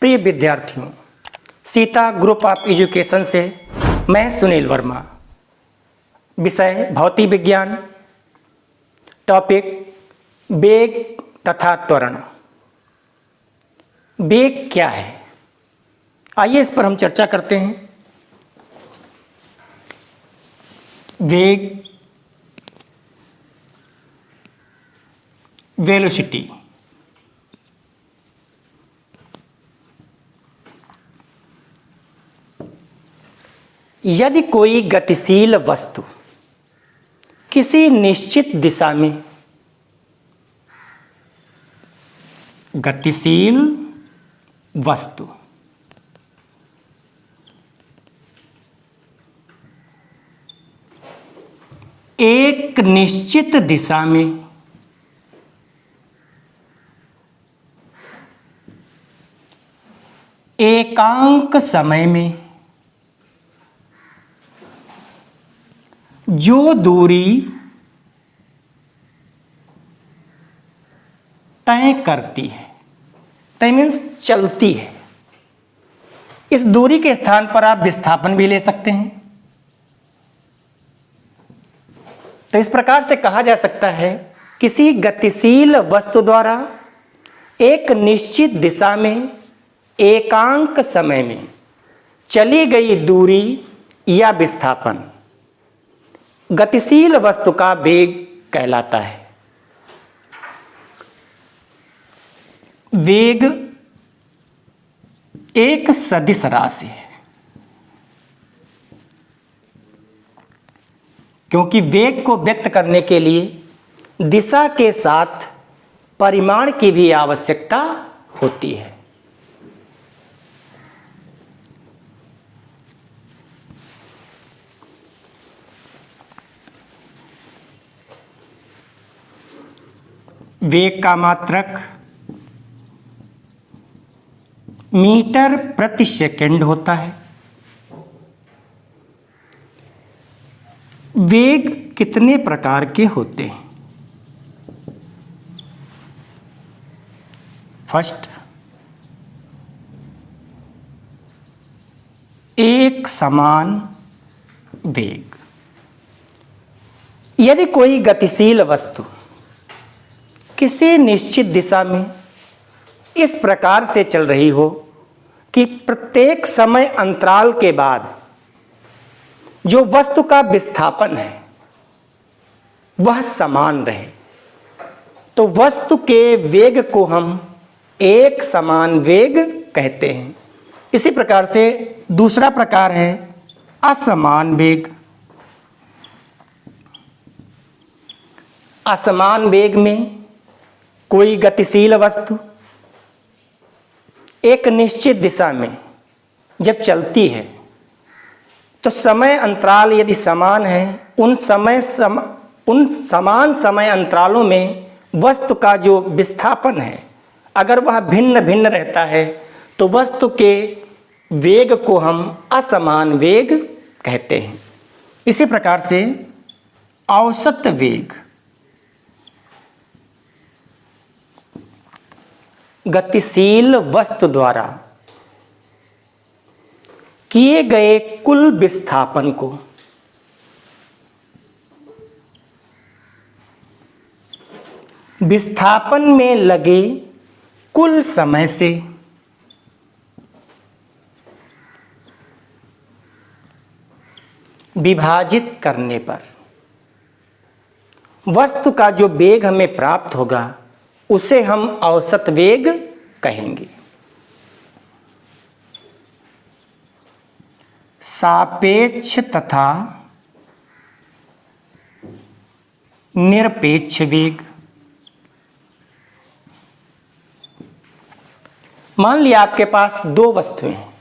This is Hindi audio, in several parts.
प्रिय विद्यार्थियों, सीता ग्रुप ऑफ एजुकेशन से मैं सुनील वर्मा। विषय भौतिक विज्ञान, टॉपिक वेग तथा त्वरण। वेग क्या है, आइए इस पर हम चर्चा करते हैं। वेग, वेलोसिटी। यदि कोई गतिशील वस्तु किसी निश्चित दिशा में गतिशील वस्तु एक निश्चित दिशा में एकांक समय में जो दूरी तय करती है, तय मीन्स चलती है, इस दूरी के स्थान पर आप विस्थापन भी ले सकते हैं। तो इस प्रकार से कहा जा सकता है, किसी गतिशील वस्तु द्वारा एक निश्चित दिशा में एकांक समय में चली गई दूरी या विस्थापन गतिशील वस्तु का वेग कहलाता है। वेग एक सदिश राशि है, क्योंकि वेग को व्यक्त करने के लिए दिशा के साथ परिमाण की भी आवश्यकता होती है। वेग का मात्रक मीटर प्रति सेकंड होता है। वेग कितने प्रकार के होते हैं? फर्स्ट, एक समान वेग। यदि कोई गतिशील वस्तु किसी निश्चित दिशा में इस प्रकार से चल रही हो कि प्रत्येक समय अंतराल के बाद जो वस्तु का विस्थापन है वह समान रहे, तो वस्तु के वेग को हम एक समान वेग कहते हैं। इसी प्रकार से दूसरा प्रकार है असमान वेग। असमान वेग में कोई गतिशील वस्तु एक निश्चित दिशा में जब चलती है तो समय अंतराल यदि समान है, उन समान समय अंतरालों में वस्तु का जो विस्थापन है अगर वह भिन्न भिन्न रहता है तो वस्तु के वेग को हम असमान वेग कहते हैं। इसी प्रकार से औसत वेग गतिशील वस्तु द्वारा किए गए कुल विस्थापन को विस्थापन में लगे कुल समय से विभाजित करने पर वस्तु का जो वेग हमें प्राप्त होगा उसे हम औसत वेग कहेंगे। सापेक्ष तथा निरपेक्ष वेग। मान लिया आपके पास दो वस्तुएं हैं,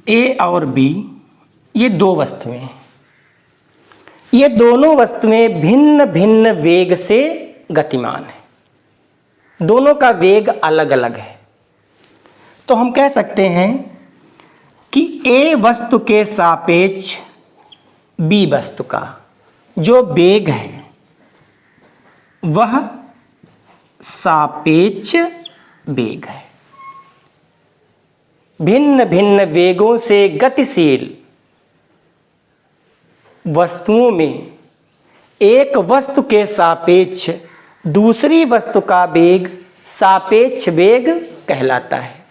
ए और बी, ये दो वस्तुएं हैं। ये दोनों वस्तुएं भिन्न भिन्न वेग से गतिमान है, दोनों का वेग अलग अलग है। तो हम कह सकते हैं कि ए वस्तु के सापेक्ष बी वस्तु का जो वेग है वह सापेक्ष वेग है। भिन्न भिन्न वेगों से गतिशील वस्तुओं में एक वस्तु के सापेक्ष दूसरी वस्तु का वेग सापेक्ष वेग कहलाता है।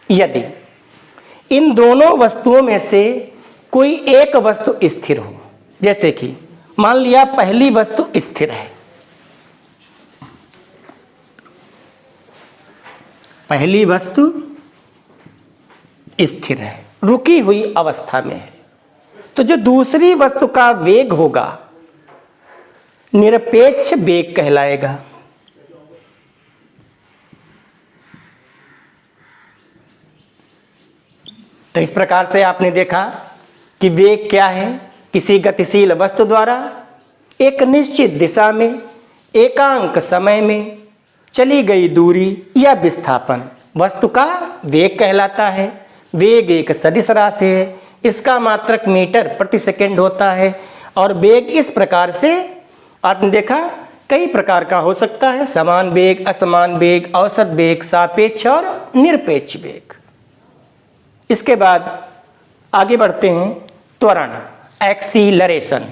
यदि इन दोनों वस्तुओं में से कोई एक वस्तु स्थिर हो, जैसे कि मान लिया पहली वस्तु स्थिर है, पहली वस्तु स्थिर है, रुकी हुई अवस्था में है, तो जो दूसरी वस्तु का वेग होगा निरपेक्ष वेग कहलाएगा। तो इस प्रकार से आपने देखा कि वेग क्या है। किसी गतिशील वस्तु द्वारा एक निश्चित दिशा में एकांक समय में चली गई दूरी या विस्थापन वस्तु का वेग कहलाता है। वेग एक सदिश राशि है, इसका मात्रक मीटर प्रति सेकंड होता है। और वेग इस प्रकार से आपने देखा कई प्रकार का हो सकता है, समान वेग, असमान वेग, औसत वेग, सापेक्ष और निरपेक्ष वेग। इसके बाद आगे बढ़ते हैं, त्वरण, एक्सीलरेशन।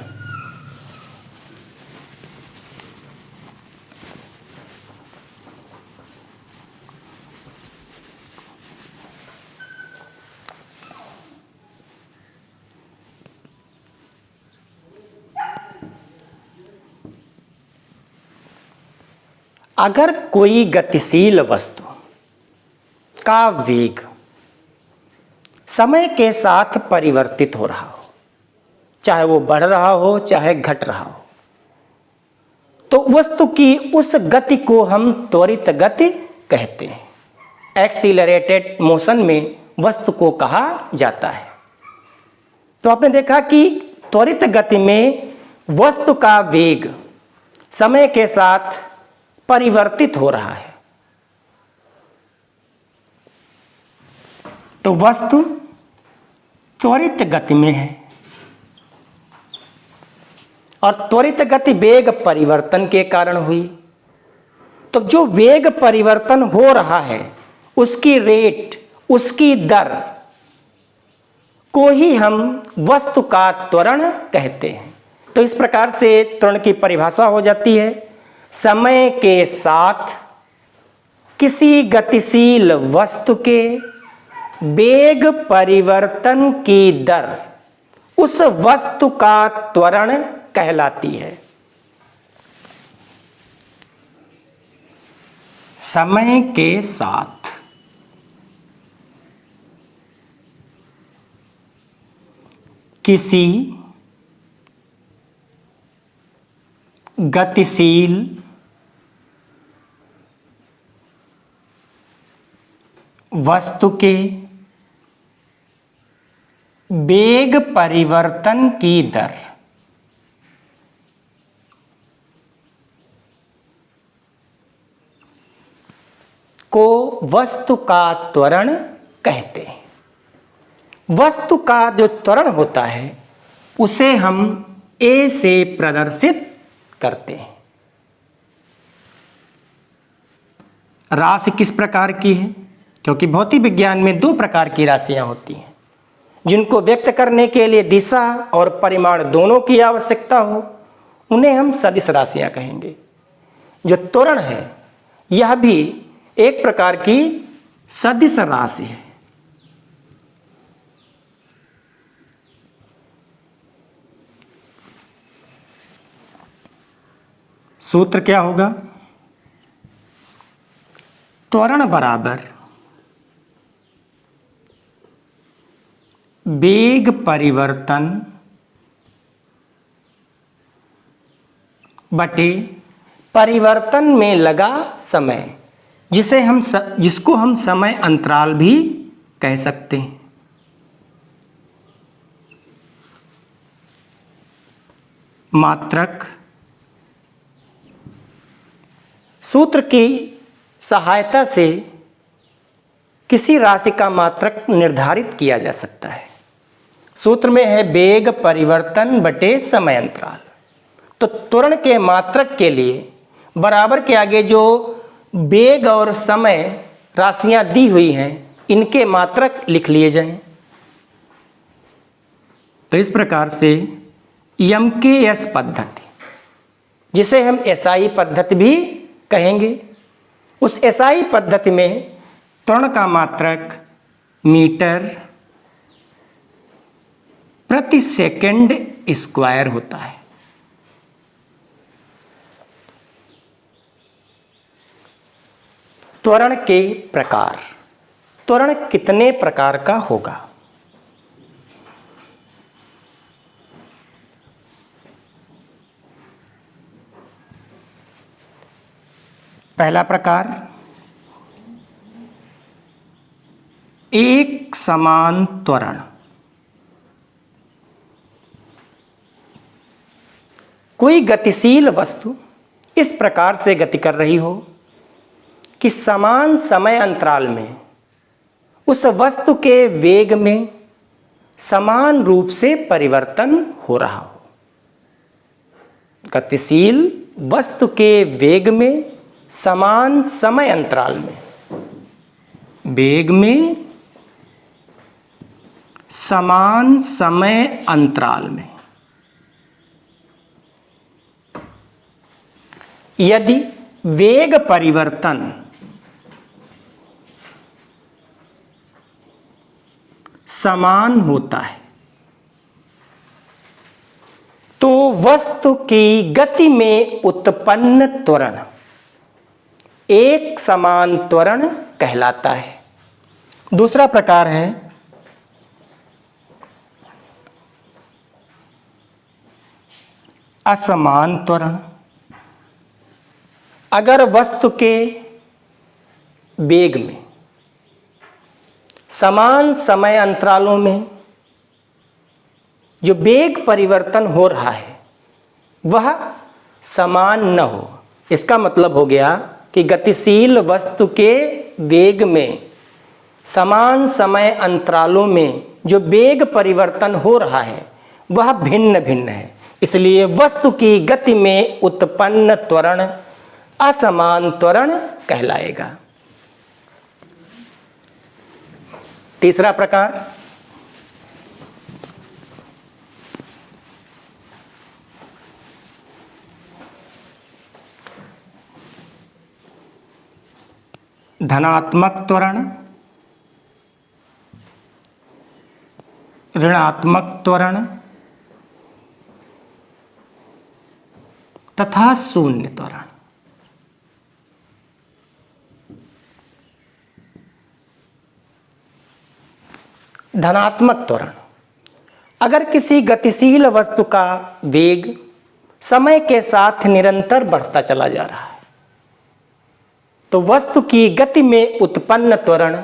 अगर कोई गतिशील वस्तु का वेग समय के साथ परिवर्तित हो रहा हो, चाहे वो बढ़ रहा हो चाहे घट रहा हो, तो वस्तु की उस गति को हम त्वरित गति कहते हैं। एक्सीलरेटेड मोशन में वस्तु को कहा जाता है। तो आपने देखा कि त्वरित गति में वस्तु का वेग समय के साथ परिवर्तित हो रहा है। तो वस्तु त्वरित गति में है और त्वरित गति वेग परिवर्तन के कारण हुई। तो जो वेग परिवर्तन हो रहा है उसकी रेट, उसकी दर को ही हम वस्तु का त्वरण कहते हैं। तो इस प्रकार से त्वरण की परिभाषा हो जाती है, समय के साथ किसी गतिशील वस्तु के वेग परिवर्तन की दर उस वस्तु का त्वरण कहलाती है। समय के साथ किसी गतिशील वस्तु के वेग परिवर्तन की दर को वस्तु का त्वरण कहते हैं। वस्तु का जो त्वरण होता है उसे हम ए से प्रदर्शित करते हैं। राशि किस प्रकार की है? क्योंकि भौतिक विज्ञान में दो प्रकार की राशियां होती हैं जिनको व्यक्त करने के लिए दिशा और परिमाण दोनों की आवश्यकता हो, उन्हें हम सदिश राशियां कहेंगे। जो त्वरण है यह भी एक प्रकार की सदिश राशि है। सूत्र क्या होगा? त्वरण बराबर वेग परिवर्तन बटे परिवर्तन में लगा समय, जिसको हम समय अंतराल भी कह सकते हैं। मात्रक सूत्र की सहायता से किसी राशि का मात्रक निर्धारित किया जा सकता है। सूत्र में है वेग परिवर्तन बटे समय अंतराल। तो त्वरण के मात्रक के लिए बराबर के आगे जो वेग और समय राशियां दी हुई हैं इनके मात्रक लिख लिए जाएं। तो इस प्रकार से यमकेएस पद्धति, जिसे हम एसआई पद्धति भी कहेंगे, उस एसआई पद्धति में त्वरण का मात्रक मीटर प्रति सेकंड स्क्वायर होता है। त्वरण के प्रकार, त्वरण कितने प्रकार का होगा? पहला प्रकार, एक समान त्वरण। कोई गतिशील वस्तु इस प्रकार से गति कर रही हो कि समान समय अंतराल में उस वस्तु के वेग में समान रूप से परिवर्तन हो रहा हो। गतिशील वस्तु के वेग में समान समय अंतराल में, वेग में समान समय अंतराल में यदि वेग परिवर्तन समान होता है तो वस्तु की गति में उत्पन्न त्वरण एक समान त्वरण कहलाता है। दूसरा प्रकार है असमान त्वरण। अगर वस्तु के वेग में समान समय अंतरालों में जो वेग परिवर्तन हो रहा है वह समान न हो, इसका मतलब हो गया कि गतिशील वस्तु के वेग में समान समय अंतरालों में जो वेग परिवर्तन हो रहा है वह भिन्न भिन्न है, इसलिए वस्तु की गति में उत्पन्न त्वरण असमान त्वरण कहलाएगा। तीसरा प्रकार धनात्मक त्वरण, ऋणात्मक त्वरण तथा शून्य त्वरण। धनात्मक त्वरण, अगर किसी गतिशील वस्तु का वेग समय के साथ निरंतर बढ़ता चला जा रहा है तो वस्तु की गति में उत्पन्न त्वरण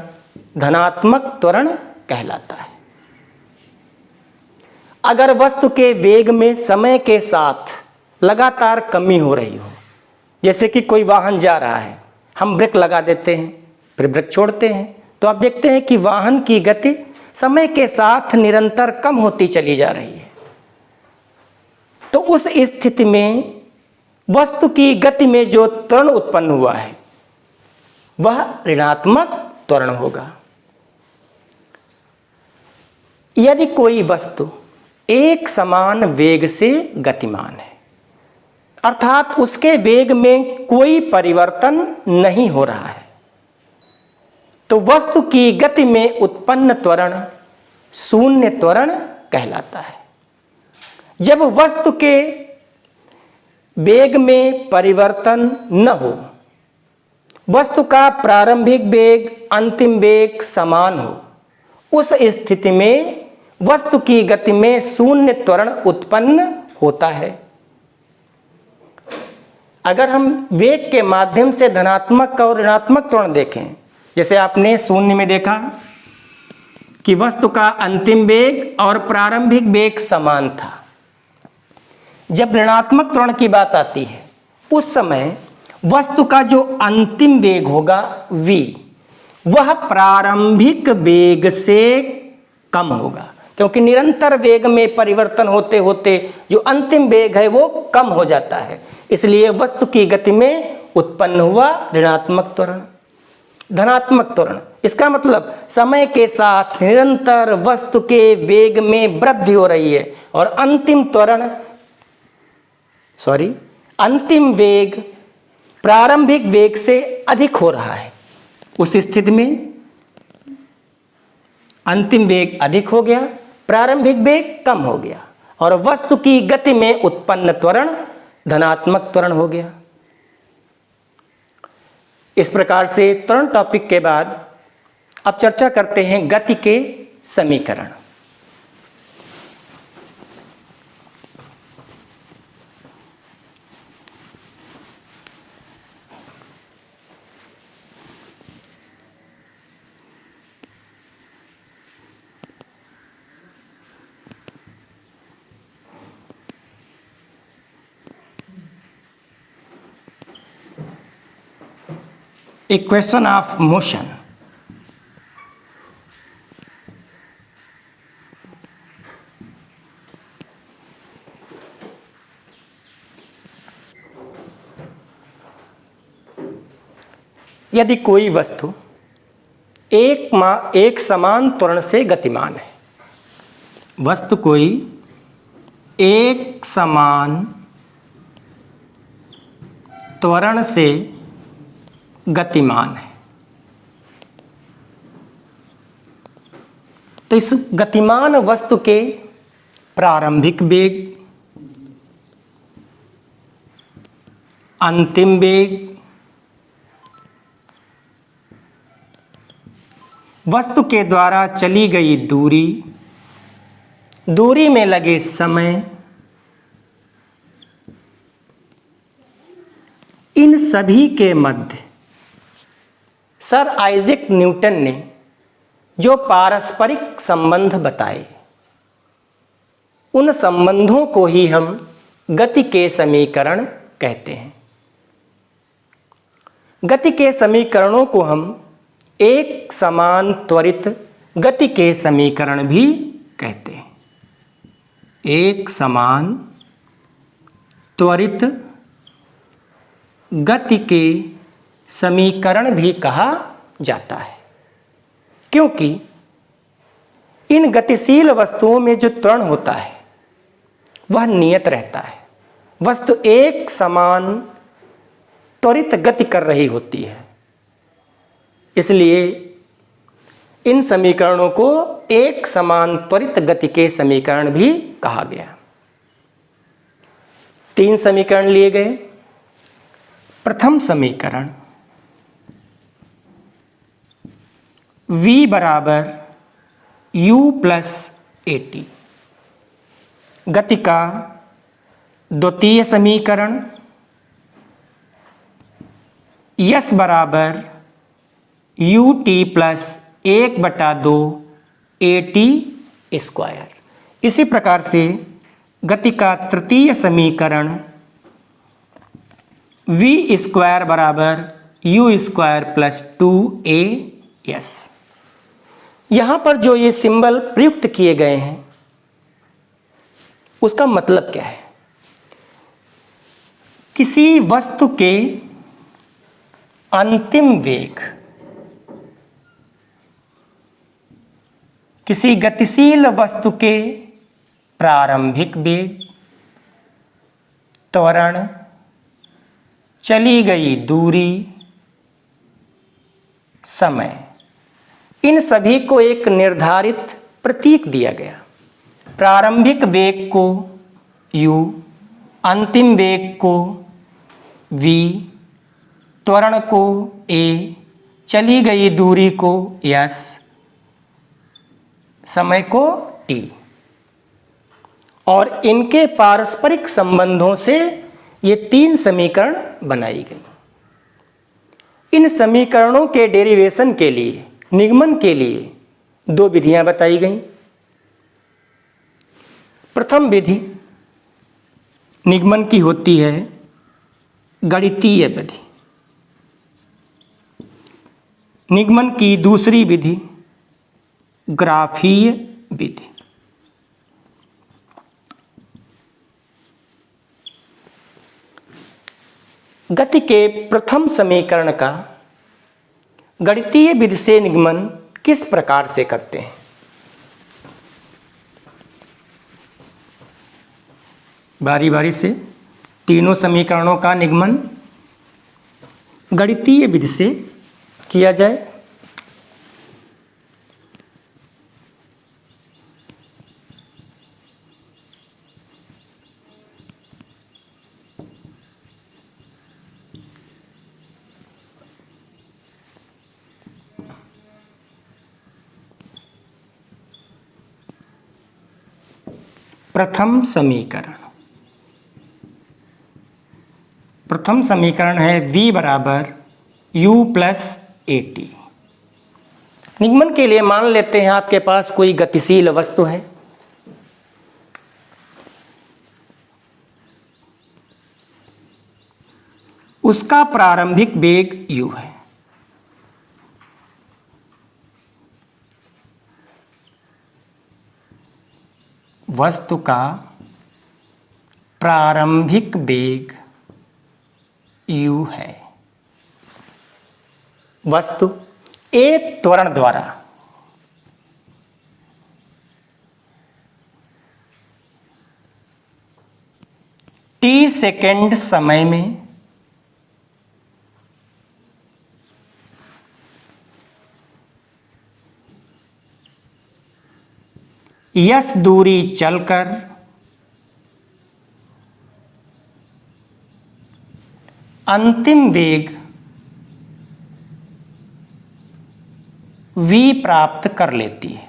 धनात्मक त्वरण कहलाता है। अगर वस्तु के वेग में समय के साथ लगातार कमी हो रही हो, जैसे कि कोई वाहन जा रहा है, हम ब्रेक लगा देते हैं फिर ब्रेक छोड़ते हैं, तो आप देखते हैं कि वाहन की गति समय के साथ निरंतर कम होती चली जा रही है। तो उस स्थिति में वस्तु की गति में जो त्वरण उत्पन्न हुआ है वह ऋणात्मक त्वरण होगा। यदि कोई वस्तु एक समान वेग से गतिमान है, अर्थात उसके वेग में कोई परिवर्तन नहीं हो रहा है, तो वस्तु की गति में उत्पन्न त्वरण शून्य त्वरण कहलाता है। जब वस्तु के वेग में परिवर्तन न हो, वस्तु का प्रारंभिक वेग अंतिम वेग समान हो, उस स्थिति में वस्तु की गति में शून्य त्वरण उत्पन्न होता है। अगर हम वेग के माध्यम से धनात्मक और ऋणात्मक त्वरण देखें, जैसे आपने शून्य में देखा कि वस्तु का अंतिम वेग और प्रारंभिक वेग समान था। जब ऋणात्मक त्वरण की बात आती है उस समय वस्तु का जो अंतिम वेग होगा v, वह प्रारंभिक वेग से कम होगा, क्योंकि निरंतर वेग में परिवर्तन होते होते जो अंतिम वेग है वो कम हो जाता है, इसलिए वस्तु की गति में उत्पन्न हुआ ऋणात्मक त्वरण। धनात्मक त्वरण। इसका मतलब समय के साथ निरंतर वस्तु के वेग में वृद्धि हो रही है और अंतिम वेग प्रारंभिक वेग से अधिक हो रहा है। उस स्थिति में अंतिम वेग अधिक हो गया, प्रारंभिक वेग कम हो गया और वस्तु की गति में उत्पन्न त्वरण धनात्मक त्वरण हो गया। इस प्रकार से त्वरण टॉपिक के बाद अब चर्चा करते हैं गति के समीकरण। Equation of motion। यदि कोई वस्तु एक समान त्वरण से गतिमान है, वस्तु कोई एक समान त्वरण से गतिमान है, तो इस गतिमान वस्तु के प्रारंभिक वेग, अंतिम वेग, वस्तु के द्वारा चली गई दूरी, दूरी में लगे समय, इन सभी के मध्य सर आइजैक न्यूटन ने जो पारस्परिक संबंध बताए, उन संबंधों को ही हम गति के समीकरण कहते हैं। गति के समीकरणों को हम एक समान त्वरित गति के समीकरण भी कहते हैं। एक समान त्वरित गति के समीकरण भी कहा जाता है, क्योंकि इन गतिशील वस्तुओं में जो त्वरण होता है वह नियत रहता है। वस्तु एक समान त्वरित गति कर रही होती है, इसलिए इन समीकरणों को एक समान त्वरित गति के समीकरण भी कहा गया। 3 समीकरण लिए गए। प्रथम समीकरण v बराबर u प्लस at, गति का द्वितीय समीकरण s बराबर ut प्लस 1/2 at स्क्वायर। इसी प्रकार से गति का तृतीय समीकरण v स्क्वायर बराबर u स्क्वायर प्लस 2as। यहाँ पर जो ये सिंबल प्रयुक्त किए गए हैं उसका मतलब क्या है? किसी वस्तु के अंतिम वेग, किसी गतिशील वस्तु के प्रारंभिक वेग, त्वरण, चली गई दूरी, समय, इन सभी को एक निर्धारित प्रतीक दिया गया। प्रारंभिक वेग को u, अंतिम वेग को v, त्वरण को a, चली गई दूरी को s, समय को t, और इनके पारस्परिक संबंधों से ये 3 समीकरण बनाई गई। इन समीकरणों के डेरिवेशन के लिए, निगमन के लिए 2 विधियां बताई गई। प्रथम विधि निगमन की होती है गणितीय विधि। निगमन की दूसरी विधि ग्राफीय विधि। गति के प्रथम समीकरण का गणितीय विधि से निगमन किस प्रकार से करते हैं? बारी बारी से तीनों समीकरणों का निगमन गणितीय विधि से किया जाए। प्रथम समीकरण है v बराबर u प्लस ए टी। निगमन के लिए मान लेते हैं आपके पास कोई गतिशील वस्तु है, उसका प्रारंभिक वेग u है। वस्तु का प्रारंभिक वेग u है। वस्तु एक त्वरण द्वारा t सेकेंड समय में यस दूरी चलकर अंतिम वेग v प्राप्त कर लेती है।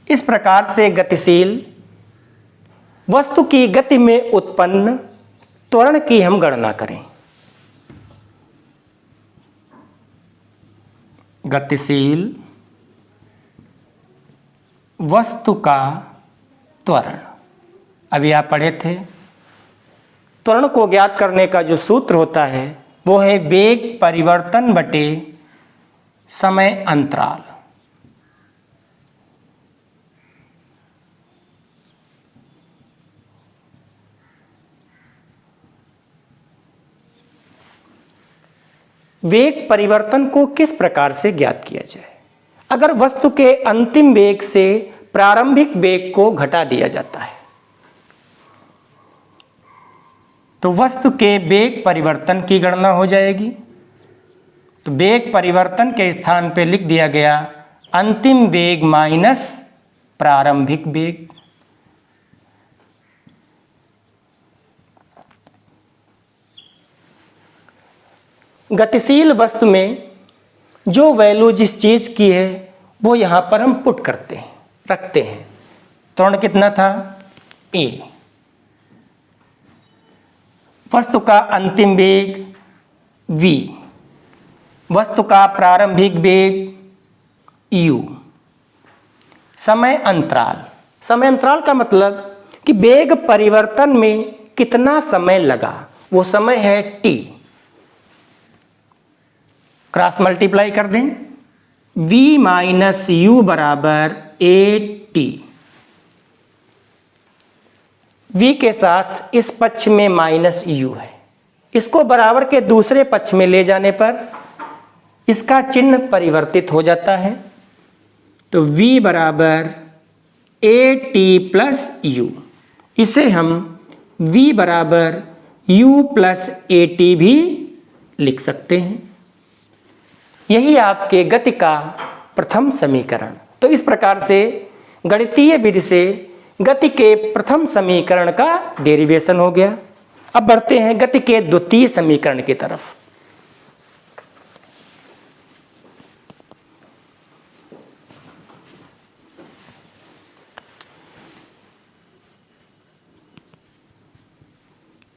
इस प्रकार से गतिशील वस्तु की गति में उत्पन्न त्वरण की हम गणना करें। गतिशील वस्तु का त्वरण, अभी आप पढ़े थे, त्वरण को ज्ञात करने का जो सूत्र होता है वो है वेग परिवर्तन बटे समय अंतराल। वेग परिवर्तन को किस प्रकार से ज्ञात किया जाए? अगर वस्तु के अंतिम वेग से प्रारंभिक वेग को घटा दिया जाता है तो वस्तु के वेग परिवर्तन की गणना हो जाएगी। तो वेग परिवर्तन के स्थान पे लिख दिया गया अंतिम वेग माइनस प्रारंभिक वेग। गतिशील वस्तु में जो वैल्यू जिस चीज की है वो यहां पर हम पुट करते हैं, रखते हैं। त्वरण कितना था? a। वस्तु का अंतिम वेग v, वस्तु का प्रारंभिक वेग u। समय अंतराल, समय अंतराल का मतलब कि वेग परिवर्तन में कितना समय लगा, वो समय है t। क्रॉस मल्टीप्लाई कर दें, v माइनस u बराबर ए टी। v के साथ इस पक्ष में माइनस u है, इसको बराबर के दूसरे पक्ष में ले जाने पर इसका चिन्ह परिवर्तित हो जाता है। तो v बराबर ए टी प्लस u, इसे हम v बराबर u प्लस ए टी भी लिख सकते हैं। यही आपके गति का प्रथम समीकरण। तो इस प्रकार से गणितीय विधि से गति के प्रथम समीकरण का डेरिवेशन हो गया। अब बढ़ते हैं गति के द्वितीय समीकरण की तरफ।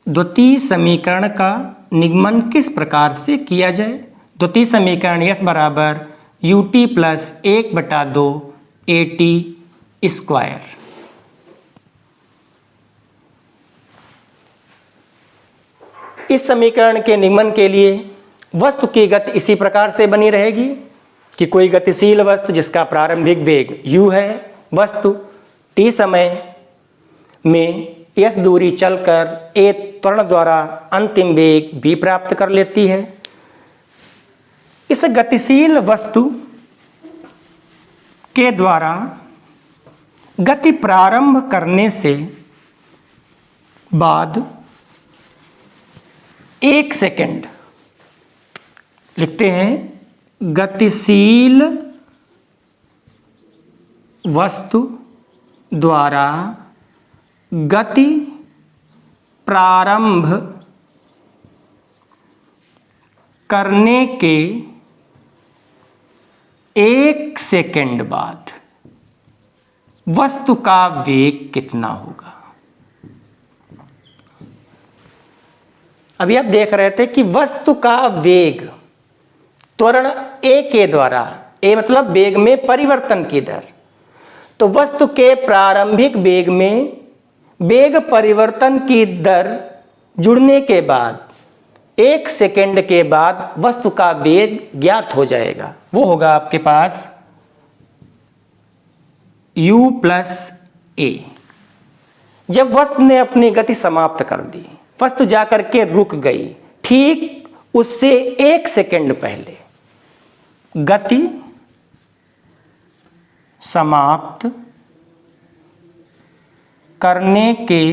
द्वितीय समीकरण का निगमन किस प्रकार से किया जाए? द्वितीय समीकरण s बराबर U T plus 1/2 A T square. इस समीकरण के निगमन के लिए वस्तु की गति इसी प्रकार से बनी रहेगी कि कोई गतिशील वस्तु जिसका प्रारंभिक वेग u है, वस्तु t समय में s दूरी चलकर a त्वरण द्वारा अंतिम वेग v प्राप्त कर लेती है। इस गतिशील वस्तु के द्वारा गति प्रारंभ करने से बाद 1 सेकंड लिखते हैं, गतिशील वस्तु द्वारा गति प्रारंभ करने के 1 सेकंड बाद वस्तु का वेग कितना होगा। अभी आप देख रहे थे कि वस्तु का वेग त्वरण a के द्वारा, a मतलब वेग में परिवर्तन की दर, तो वस्तु के प्रारंभिक वेग में वेग परिवर्तन की दर जुड़ने के बाद 1 सेकंड के बाद वस्तु का वेग ज्ञात हो जाएगा। वो होगा आपके पास u प्लस a। जब वस्तु ने अपनी गति समाप्त कर दी, वस्तु जाकर के रुक गई, ठीक उससे 1 सेकंड पहले गति समाप्त करने के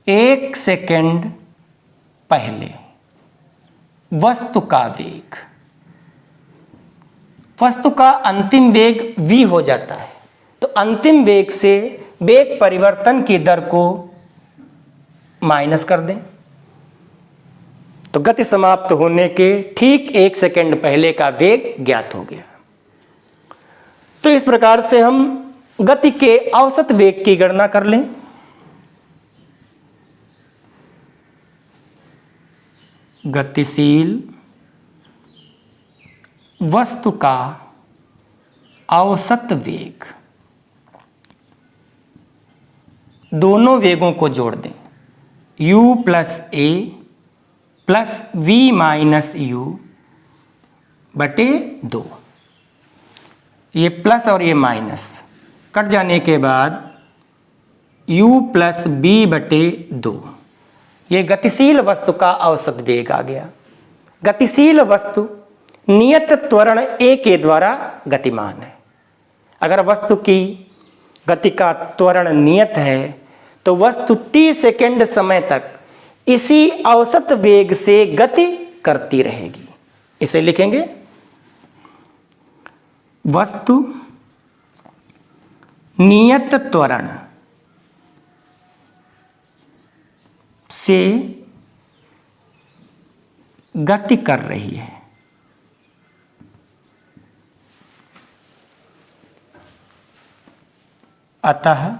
1 सेकंड पहले वस्तु का वेग, वस्तु का अंतिम वेग v हो जाता है, तो अंतिम वेग से वेग परिवर्तन की दर को माइनस कर दें, तो गति समाप्त होने के ठीक 1 सेकंड पहले का वेग ज्ञात हो गया। तो इस प्रकार से हम गति के औसत वेग की गणना कर लें। गतिशील वस्तु का औसत वेग, दोनों वेगों को जोड़ दें, u plus a plus v minus u बटे 2। ये प्लस और ये माइनस कट जाने के बाद u प्लस b बटे 2, ये गतिशील वस्तु का औसत वेग आ गया। गतिशील वस्तु नियत त्वरण a के द्वारा गतिमान है। अगर वस्तु की गति का त्वरण नियत है तो वस्तु t सेकंड समय तक इसी औसत वेग से गति करती रहेगी। इसे लिखेंगे, वस्तु नियत त्वरण से गति कर रही है, अतः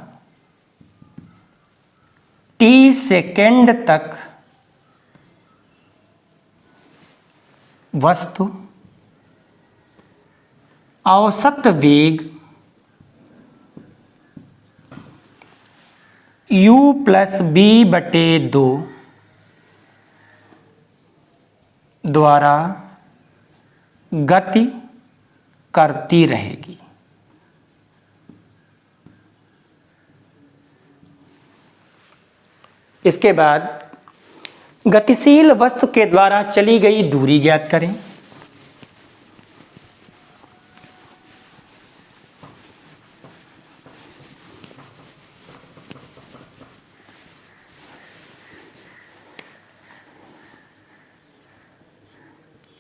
t सेकंड तक वस्तु औसत वेग u प्लस b बटे 2 द्वारा गति करती रहेगी। इसके बाद गतिशील वस्तु के द्वारा चली गई दूरी ज्ञात करें।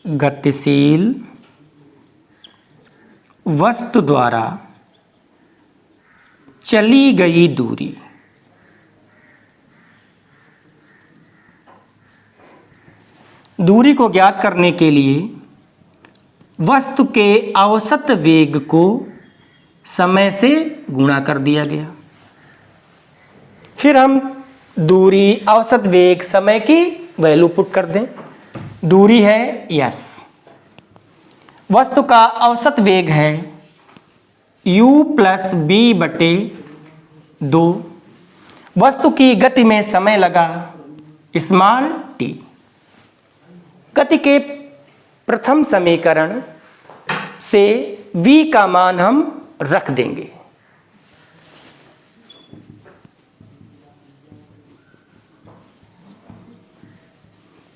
गतिशील वस्तु द्वारा चली गई दूरी को ज्ञात करने के लिए वस्तु के औसत वेग को समय से गुणा कर दिया गया। फिर हम दूरी, औसत वेग, समय की वैल्यू पुट कर दें। दूरी है s, वस्तु का औसत वेग है u प्लस b बटे 2, वस्तु की गति में समय लगा स्मॉल t। गति के प्रथम समीकरण से v का मान हम रख देंगे।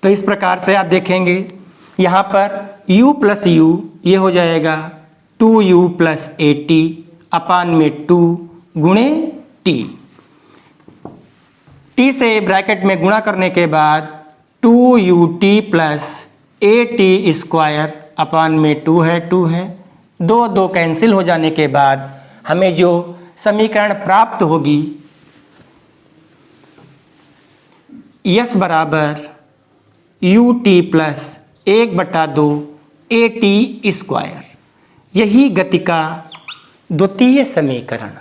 तो इस प्रकार से आप देखेंगे यहाँ पर u प्लस यू ये हो जाएगा 2u प्लस AT अपान में 2 गुणे t। t से ब्रैकेट में गुणा करने के बाद 2ut plus AT square upon में 2 है, दो दो कैंसिल हो जाने के बाद हमें जो समीकरण प्राप्त होगी यस बराबर ut प्लस 1/2 AT स्क्वायर, यही गति का द्वितीय समीकरण।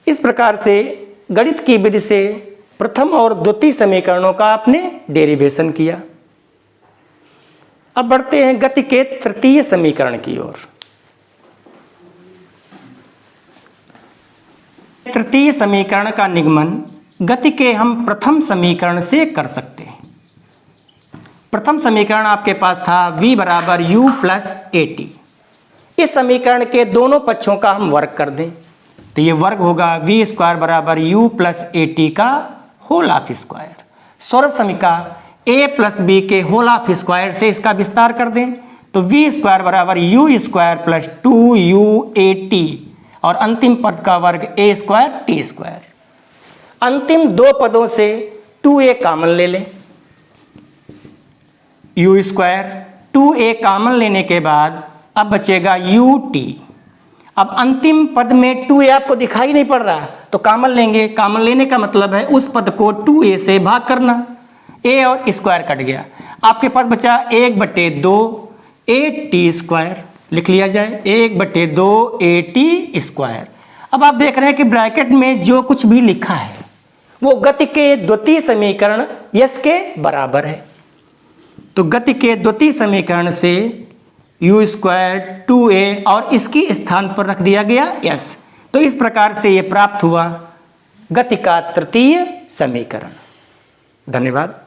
इस प्रकार से गणित की विधि से प्रथम और द्वितीय समीकरणों का आपने डेरिवेशन किया। अब बढ़ते हैं गति के तृतीय समीकरण की ओर। तृतीय समीकरण का निगमन गति के हम प्रथम समीकरण से कर सकते हैं। प्रथम समीकरण आपके पास था v बराबर u प्लस AT। इस समीकरण के दोनों पक्षों का हम वर्ग कर दें तो ये वर्ग होगा v स्क्वायर बराबर u प्लस AT का होल ऑफ स्क्वायर। सौरभ समीका a प्लस b के होल ऑफ स्क्वायर से इसका विस्तार कर दें तो v स्क्वायर बराबर u स्क्वायर प्लस 2uAT और अंतिम पद का वर्ग a स्क्वायर t स्क्वायर। अंतिम दो पदों से 2a कॉमन ले लें, u स्क्वायर 2a कॉमन लेने के बाद अब बचेगा ut। अब अंतिम पद में 2a आपको दिखाई नहीं पड़ रहा तो कॉमन लेंगे। कॉमन लेने का मतलब है उस पद को 2a से भाग करना। a और स्क्वायर कट गया, आपके पास बचा 1/2 AT स्क्वायर, लिख लिया जाए 1/2 AT स्क्वायर। अब आप देख रहे हैं कि ब्रैकेट में जो कुछ भी लिखा है वो गति के द्वितीय समीकरण यस के बराबर है। तो गति के द्वितीय समीकरण से u स्क्वायर 2a और इसकी स्थान पर रख दिया गया s। तो इस प्रकार से ये प्राप्त हुआ गति का तृतीय समीकरण। धन्यवाद।